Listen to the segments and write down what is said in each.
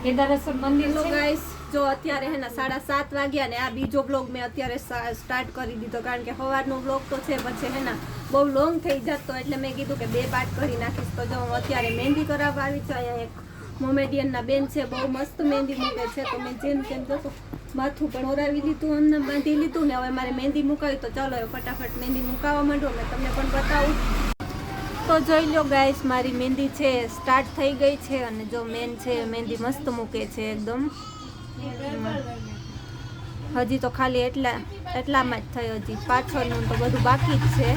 કેદારેશ્વર મંદિર હેલો છે ગાઈસ, જો અત્યારે હે ને 7:30 વાગ્યા ને આ બીજો બ્લોગ મેં અત્યારે સ્ટાર્ટ કરી દીધો, કારણ કે સવારનો બ્લોગ તો છે પછી હે ને બહુ લોંગ થઈ જતો, એટલે મેં કીધું કે 2 પાર્ટ કરી નાખીશ. તો જો હું અત્યારે મહેંદી કરાવવા આવી છું. અહીંયા એક મોમેડિયનના બેન છે, બહુ મસ્ત મહેંદી મૂકે છે. તો મેં જેમ તેમ જતો માથું પણ ઓરાવી લીધું અને બાંધી લીધું ને હવે મારે મહેંદી મુકાવી. તો ચાલો ફટાફટ મહેંદી મુકાવવા માંડો, મેં તમને પણ બતાવું. તો જોઈ લો ગાઈસ, મારી મહેંદી છે સ્ટાર્ટ થઈ ગઈ છે અને જો મેન છે મહેંદી મસ્ત મૂકે છે એકદમ. હજી તો ખાલી એટલામાં જ થઈ, હજી પાછળનું તો બધું બાકી જ છે.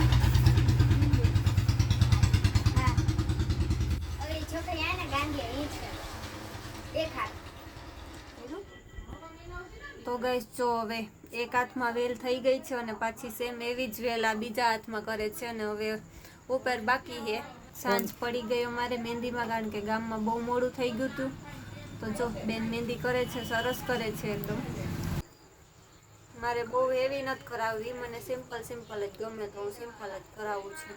તો ગાઈસ જો હવે એક હાથમાં વેલ થઈ ગઈ છે અને પાછી સેમ એવી જ વેલ આ બીજા હાથમાં કરે છે અને હવે ઉપર બાકી છે. સાંજ પડી ગઈ અમારે મહેંદીમાં, કારણ કે ગામમાં બહુ મોડું થઈ ગયું હતું. તો જો બેન મહેંદી કરે છે, સરસ કરે છે એકદમ. મારે બહુ હેવી નથી કરાવવી, મને સિમ્પલ જ ગમે, તો હું સિમ્પલ જ કરાવું છું.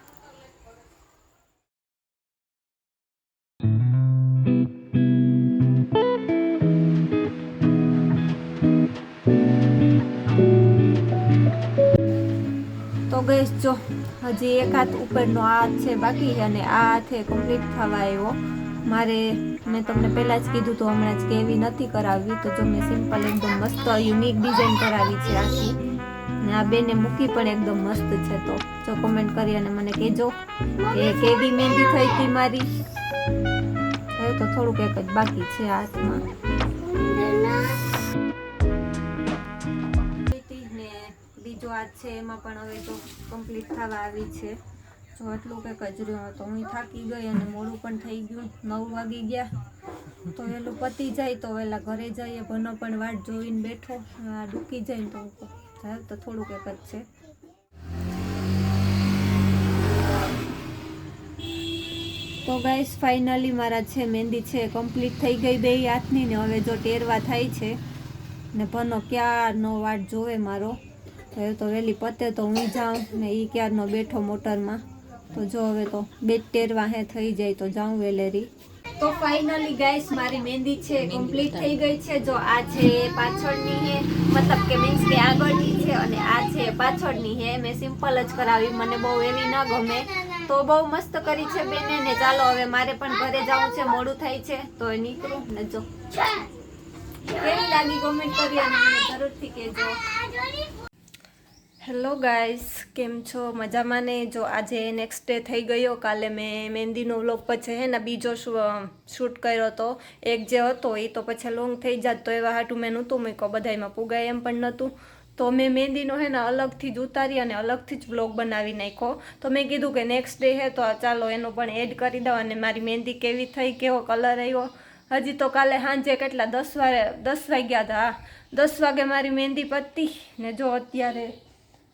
તો ગઈશ જો હજી એક હાથ ઉપરનો આ હાથ છે બાકી છે અને આ હાથે કમ્પ્લીટ થવા આવ્યો. મેં તમને પહેલાં જ કીધું તો હમણાં જ કે એવી નથી કરાવવી. તો જો મેં સિમ્પલ એકદમ મસ્ત યુનિક ડિઝાઇન કરાવી છે આખી, ને આ બેને મૂકી પણ એકદમ મસ્ત છે. તો જો કોમેન્ટ કરી અને મને કહેજો કે કેવી મહેંદી થઈ હતી મારી. હવે તો થોડુંક એક જ બાકી છે હાથમાં. બીજો હાથ છે એમાં પણ હવે તો કમ્પ્લીટ થવા આવી છે. જો આટલું કંઈક જ રહ્યું. તો હું થાકી ગઈ અને મોડું પણ થઈ ગયું, 9 વાગી ગયા. તો વહેલું પતી જાય તો વહેલા ઘરે જઈએ. ભનો પણ વાટ જોઈને બેઠો, ડૂકી જાય ને તો જાય તો થોડુંક એક જ છે. તો ગાઈસ ફાઇનલી મારા છે મહેંદી છે કમ્પ્લીટ થઈ ગઈ બે હાથની ને હવે જો ટેરવા થાય છે ને ભનો ક્યારનો વાટ જોવે મારો. હવે તો વહેલી પતે તો હું જાઉં ને એ ક્યારનો બેઠો મોટરમાં. તો જો હવે તો બે ટેરવા થઈ જાય તો જાઉં વેલેરી. તો ફાઇનલી ગાઈસ મારી મહેંદી છે કમ્પ્લીટ થઈ ગઈ છે. જો આ છે પાછળની છે, મતલબ કે મીન્સ કે આગળની છે અને આ છે પાછળની છે. મેં સિમ્પલ જ કરાવી, મને બહુ એવી ન ગમે. તો બહુ મસ્ત કરી છે બેને ને. ચાલો હવે મારે પણ ઘરે જવું છે, મોડું થાય છે તો નીકળું ને. જો કેવી લાગી કોમેન્ટ કરી અને મને જરૂરથી કહેજો. હેલો ગાઈસ, કેમ છો? મજામાં ને? જો આજે નેક્સ્ટ ડે થઈ ગયો. કાલે મેં મહેંદીનો વ્લોગ પછી હે ને બીજો શૂટ કર્યો હતો. એક જે હતો એ તો પછી લોંગ થઈ જાત, તો એવા હાટું મેં નહોતું મૂક્યો, બધામાં પુગાય એમ પણ નહોતું. તો મેં મહેંદીનો હે ને અલગથી જ ઉતારી અને અલગથી જ વ્લોગ બનાવી નાખ્યો. તો મેં કીધું કે નેક્સ્ટ ડે હે તો ચાલો એનો પણ એડ કરી દઉં અને મારી મહેંદી કેવી થઈ, કેવો કલર આવ્યો. હજી તો કાલે સાંજે કેટલા 10 વાગ્યા હતા. 10 વાગે મારી મહેંદી પતી ને જો અત્યારે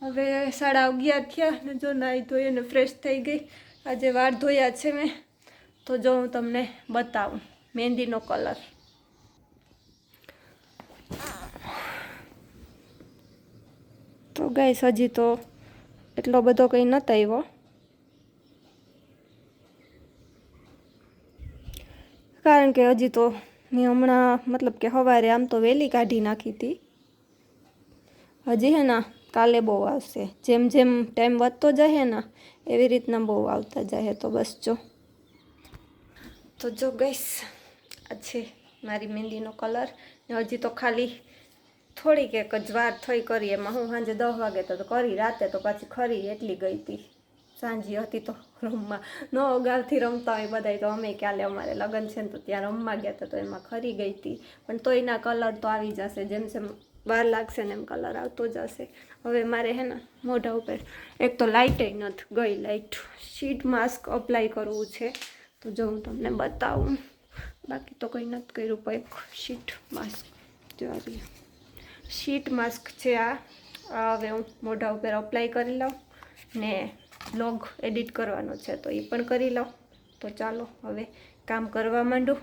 હવે 11:30 થયા ને જો નાહી ધોઈ અને ફ્રેશ થઈ ગઈ. આજે વાળ ધોયા છે મેં. તો જો હું તમને બતાવું મહેંદીનો કલર. તો ગાઈસ હજી તો એટલો બધો કંઈ નહોતો આવ્યો, કારણ કે હજી તો મેં હમણાં મતલબ કે સવારે આમ તો વહેલી કાઢી નાખી હતી. હજી હે ને કાલે બહુ આવશે. જેમ જેમ ટાઈમ વધતો જાય ને એવી રીતના બહુ આવતા જાય. તો બસ જો ગાઈસ આ છે મારી મહેંદીનો કલર. ને હજી તો ખાલી થોડીક એક જ વાર થઈ કરી. એમાં હું સાંજે 10 વાગે તો કરી, રાતે તો પાછી ખરી એટલી ગઈ હતી. સાંજી હતી તો રમવા ન અગાઉથી રમતા હોય બધા. તો અમે કાલે અમારે લગ્ન છે ને તો ત્યાં રમવા ગયા હતા, તો એમાં ખરી ગઈ હતી. પણ તો એના કલર તો આવી જશે, જેમ જેમ વાર લાગશે ને એમ કલર આવતો જશે. હવે મારે હે ને મોઢા ઉપર એક તો લાઇટે નથી ગઈ, લાઇટ શીટ માસ્ક અપ્લાય કરવું છે. તો જો હું તમને બતાવું, બાકી તો કંઈ નથી કર્યું. પણ એક શીટ માસ્ક જોઈ, શીટ માસ્ક છે આ. હવે હું મોઢા ઉપર અપ્લાય કરી લઉં ને વ્લોગ એડિટ કરવાનો છે તો એ પણ કરી લઉં. તો ચાલો હવે કામ કરવા માંડું.